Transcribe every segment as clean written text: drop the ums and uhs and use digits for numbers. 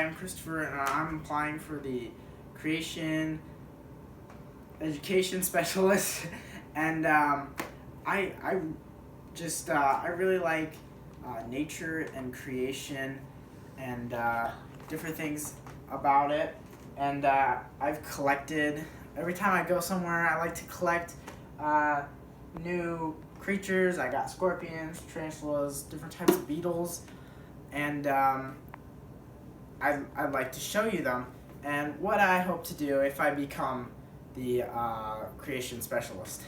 I'm Christopher, and I'm applying for the Creation Education Specialist, and I just I really like nature and creation and different things about it, and I've collected. Every time I go somewhere, I like to collect new creatures. I got scorpions, tarantulas, different types of beetles, and I'd like to show you them and what I hope to do if I become the creation specialist.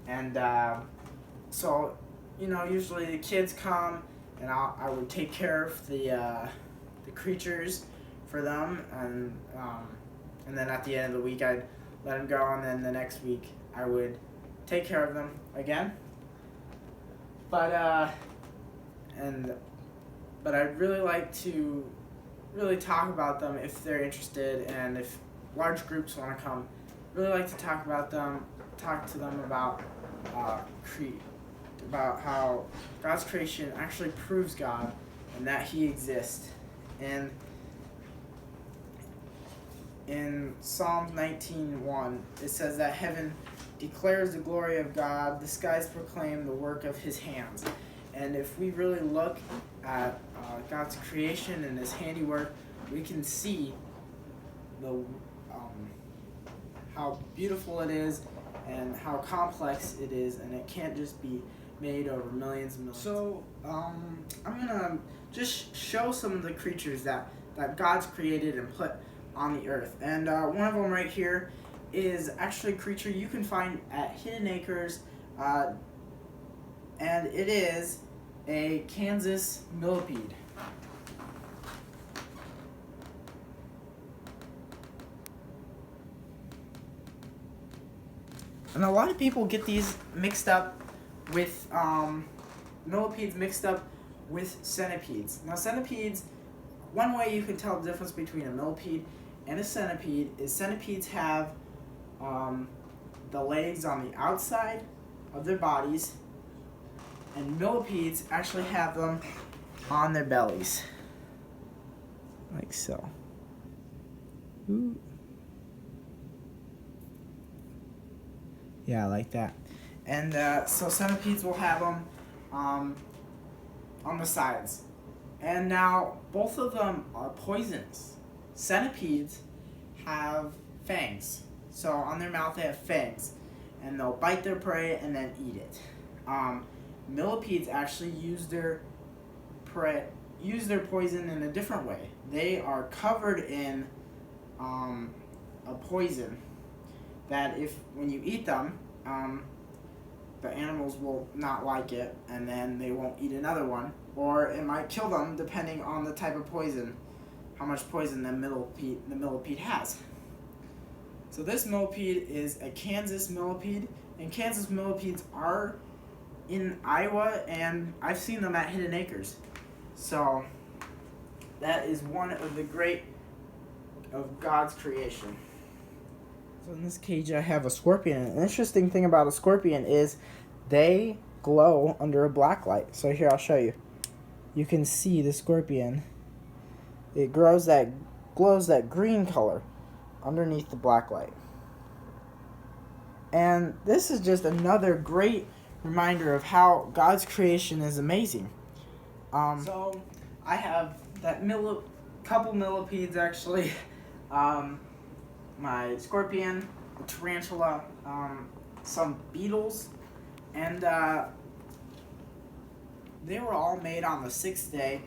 And so, usually the kids come and I would take care of the creatures for them, and then at the end of the week I'd let them go, and then the next week I would take care of them again. But I'd really like to really talk about them if they're interested, and if large groups want to come, really like to talk to them about about how God's creation actually proves God and that He exists. And in Psalm 19:1, it says that heaven declares the glory of God, the skies proclaim the work of His hands. And if we really look at God's creation and His handiwork, we can see the how beautiful it is and how complex it is, and it can't just be made over millions and millions. So I'm gonna just show some of the creatures that God's created and put on the earth. And one of them right here is actually a creature you can find at Hidden Acres, and it is a Kansas millipede. And a lot of people get these mixed up with millipedes mixed up with centipedes. Now centipedes, one way you can tell the difference between a millipede and a centipede is centipedes have the legs on the outside of their bodies, and millipedes actually have them on their bellies, like so. Ooh. Yeah, like that. And so centipedes will have them on the sides. And now both of them are poisonous. Centipedes have fangs. So on their mouth they have fangs, and they'll bite their prey and then eat it. Millipedes actually use their poison in a different way. They are covered in a poison that when you eat them, the animals will not like it, and then they won't eat another one, or it might kill them depending on the type of poison, how much poison the millipede has. So this millipede is a Kansas millipede, and Kansas millipedes are in Iowa, and I've seen them at Hidden Acres. So that is one of the great of God's creation. So in this cage I have a scorpion. An interesting thing about a scorpion is they glow under a black light. So here, I'll show you. You can see the scorpion. It glows that green color underneath the black light. And this is just another great reminder of how God's creation is amazing. So I have that couple millipedes actually. My scorpion, a tarantula, some beetles, and they were all made on the sixth day.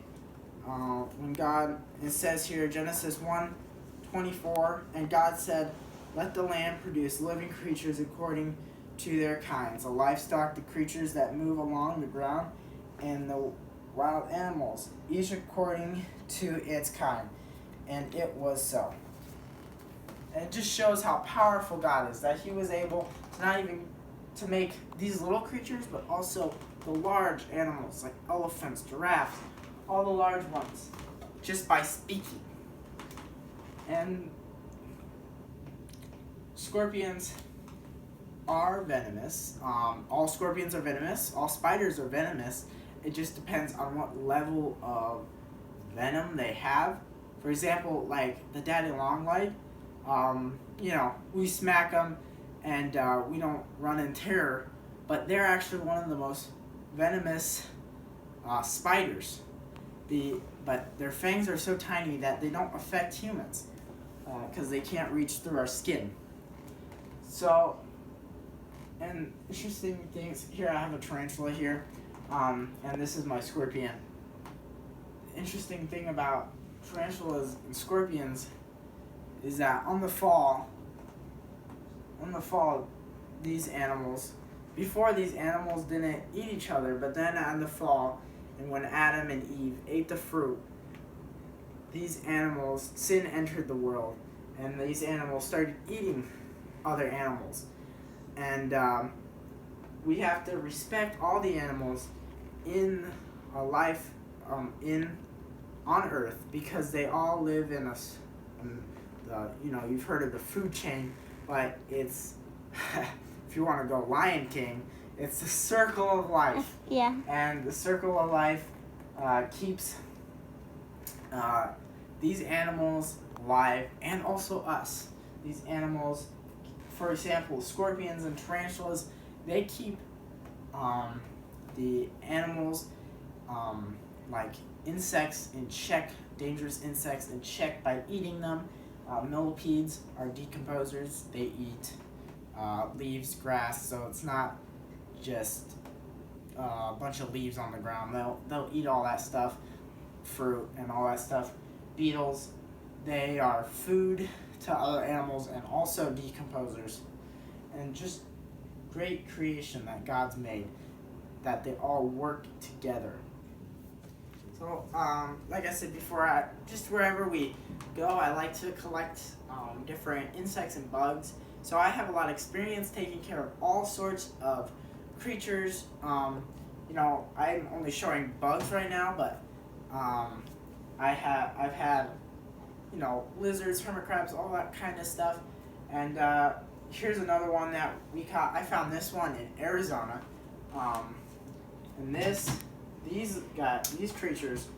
When God, it says here, Genesis 1:24, and God said, "Let the land produce living creatures according to their kinds, the livestock, the creatures that move along the ground, and the wild animals, each according to its kind." And it was so. And it just shows how powerful God is, that He was able to not even to make these little creatures, but also the large animals like elephants, giraffes, all the large ones, just by speaking. And scorpions are venomous. All scorpions are venomous. All spiders are venomous. It just depends on what level of venom they have For example, like the daddy longlegs, we smack them and we don't run in terror, but they're actually one of the most venomous spiders. But their fangs are so tiny that they don't affect humans because they can't reach through our skin. So, and interesting things, here I have a tarantula here, and this is my scorpion. Interesting thing about tarantulas and scorpions is that on the fall, these animals, before these animals didn't eat each other, but then in the fall, and when Adam and Eve ate the fruit, these animals, sin entered the world, and these animals started eating other animals. And we have to respect all the animals in a life on Earth, because they all live in you've heard of the food chain, but it's if you want to go Lion King, it's the circle of life. Yeah. And the circle of life keeps these animals alive, and also us. These animals, for example, scorpions and tarantulas, they keep the animals like insects in check, dangerous insects in check by eating them. Millipedes are decomposers. They eat leaves, grass, so it's not just a bunch of leaves on the ground. They'll eat all that stuff, fruit and all that stuff. Beetles, they are food to other animals and also decomposers. And just great creation that God's made, that they all work together. So, like I said before, just wherever we go, I like to collect different insects and bugs. So I have a lot of experience taking care of all sorts of creatures. I'm only showing bugs right now, but I've had lizards, hermit crabs, all that kind of stuff. And here's another one that we caught. I found this one in Arizona, and these creatures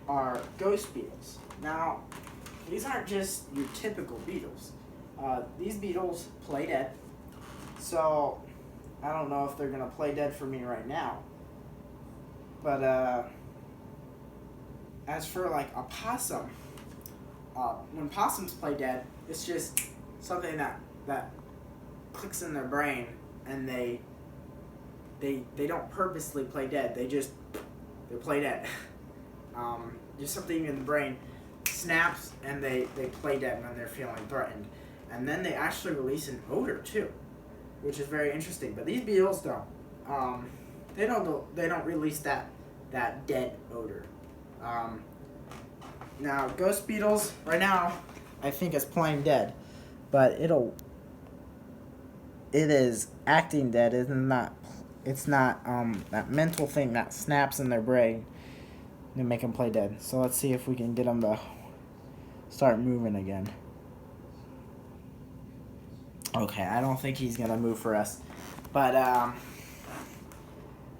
are ghost beetles. Now, these aren't just your typical beetles. These beetles play dead, so I don't know if they're gonna play dead for me right now. But as for like a possum, when possums play dead, it's just something that clicks in their brain, and they don't purposely play dead. They play dead. Just something in the brain snaps, and they play dead when they're feeling threatened. And then they actually release an odor too, which is very interesting. But these beetles don't. They don't release that dead odor. Now ghost beetles right now, I think it's playing dead, but it is acting dead. It's not that mental thing that snaps in their brain to make them play dead. So let's see if we can get them to start moving again. Okay, I don't think he's gonna move for us, but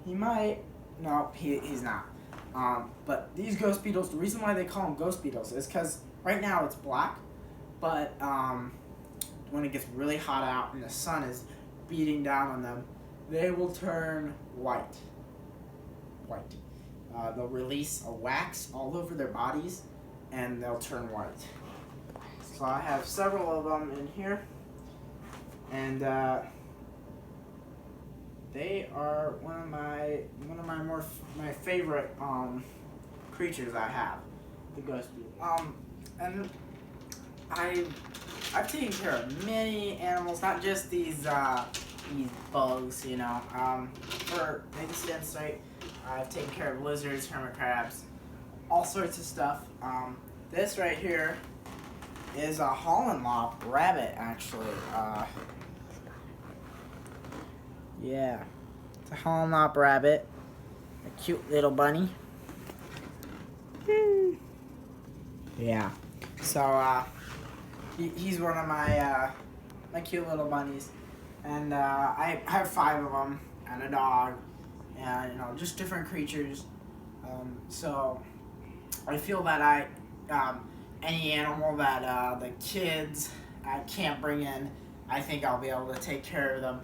he might. No, he's not. But these ghost beetles, the reason why they call them ghost beetles is because right now it's black, but when it gets really hot out and the sun is beating down on them, they will turn white. They'll release a wax all over their bodies, and they'll turn white. So I have several of them in here, and they are one of my favorite creatures I have, the ghost beetle. And I've taken care of many animals, not just these bugs, For instance, I've taken care of lizards, hermit crabs, all sorts of stuff. This right here is a Holland Lop rabbit, actually. Yeah, it's a Holland Lop rabbit, a cute little bunny. Yeah, so he's one of my cute little bunnies, and I have 5 of them, and a dog, and just different creatures. So I feel that any animal that the kids can't bring in, I think I'll be able to take care of them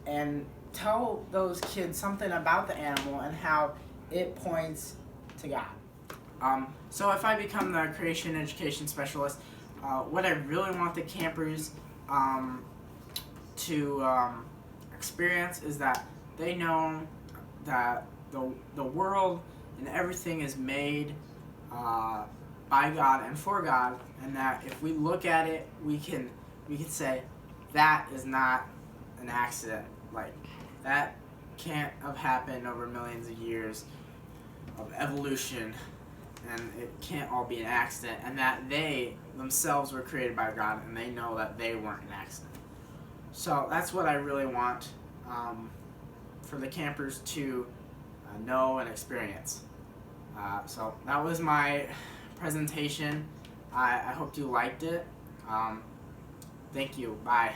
and tell those kids something about the animal and how it points to God. So if I become the creation education specialist, what I really want the campers to experience is that they know that the world and everything is made by God and for God, and that if we look at it, we can say that is not an accident. Like, that can't have happened over millions of years of evolution, and it can't all be an accident, and that they themselves were created by God, and they know that they weren't an accident. So that's what I really want for the campers to know and experience. So that was my presentation. I hope you liked it. Thank you. Bye.